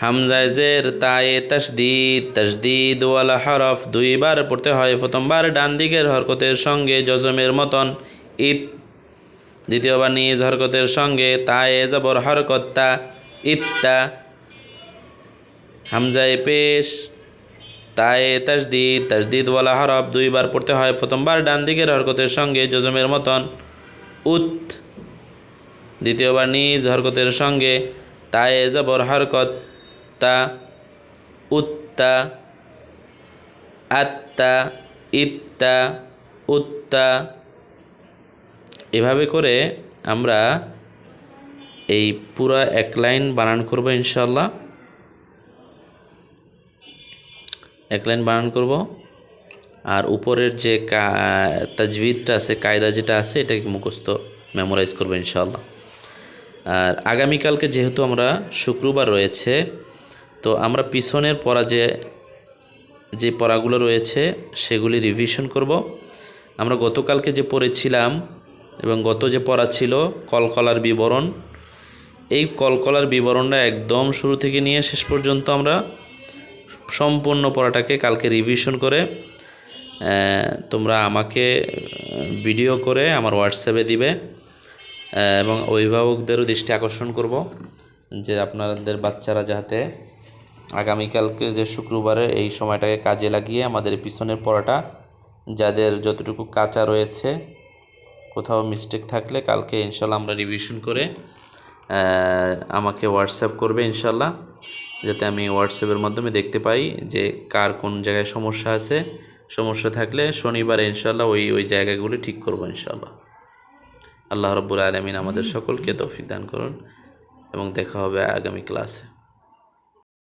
হামজায় জের তায়ে তাসদিদ, তাসদিদ ওয়ালা হরফ দুইবার পড়তে হয়। প্রথমবার ডান দিকের হরকতের সঙ্গে জজমের মতন ইত, দ্বিতীয়বার নিজ হরকতের সঙ্গে তায়ে জবর হরকত তা, ইত্তা। হামজায় পেশ তায়ে তাসদিদ, তাসদিদ ওয়ালা হরফ দুইবার পড়তে হয়। প্রথমবার ডান দিকের হরকতের সঙ্গে জজমের মতন উত, দ্বিতীয়বার নিজ হরকতের সঙ্গে তায়ে জবর হরকত তা, উত্তা, আত্তা, ইত্তা, উত্তা। এভাবে করে আমরা এই পুরা এক লাইন বানান করব ইনশাআল্লাহ। এক লাইন বানান করব, আর উপরের যে তাজভিদটা আছে, কায়দা যেটা আছে, এটাকে মুখস্থ মেমোরাইজ করবো ইনশাআল্লাহ। আর আগামীকালকে যেহেতু আমরা শুক্রবার রয়েছে, তো আমরা পিছনের পড়া যে পড়াগুলো রয়েছে সেগুলি রিভিশন করব। আমরা গতকালকে যে পড়েছিলাম এবং গত যে পড়া ছিল কলকলার বিবরণ, এই কলকলার বিবরণটা একদম শুরু থেকে নিয়ে শেষ পর্যন্ত আমরা সম্পূর্ণ পড়াটাকে কালকে রিভিশন করে তোমরা আমাকে ভিডিও করে আমার হোয়াটসঅ্যাপে দিবে, এবং অভিভাবকদেরও দৃষ্টি আকর্ষণ করব যে আপনাদের বাচ্চারা যাতে আগামীকালকে যে শুক্রবারে এই সময়টাকে কাজে লাগিয়ে আমাদের পিছনের পড়াটা, যাদের যতটুকু কাঁচা রয়েছে, কোথাও মিস্টেক থাকলে কালকে ইনশাল্লাহ আমরা রিভিশন করে আমাকে হোয়াটসঅ্যাপ করবে ইনশাল্লাহ, যাতে আমি হোয়াটসঅ্যাপের মাধ্যমে দেখতে পাই যে কার কোন জায়গায় সমস্যা আছে। সমস্যা থাকলে শনিবারে ইনশাল্লাহ ওই জায়গাগুলি ঠিক করব ইনশাল্লাহ। আল্লাহ রাব্বুল আলামিন আমাদের সকলকে তৌফিক দান করুন, এবং দেখা হবে আগামী ক্লাসে।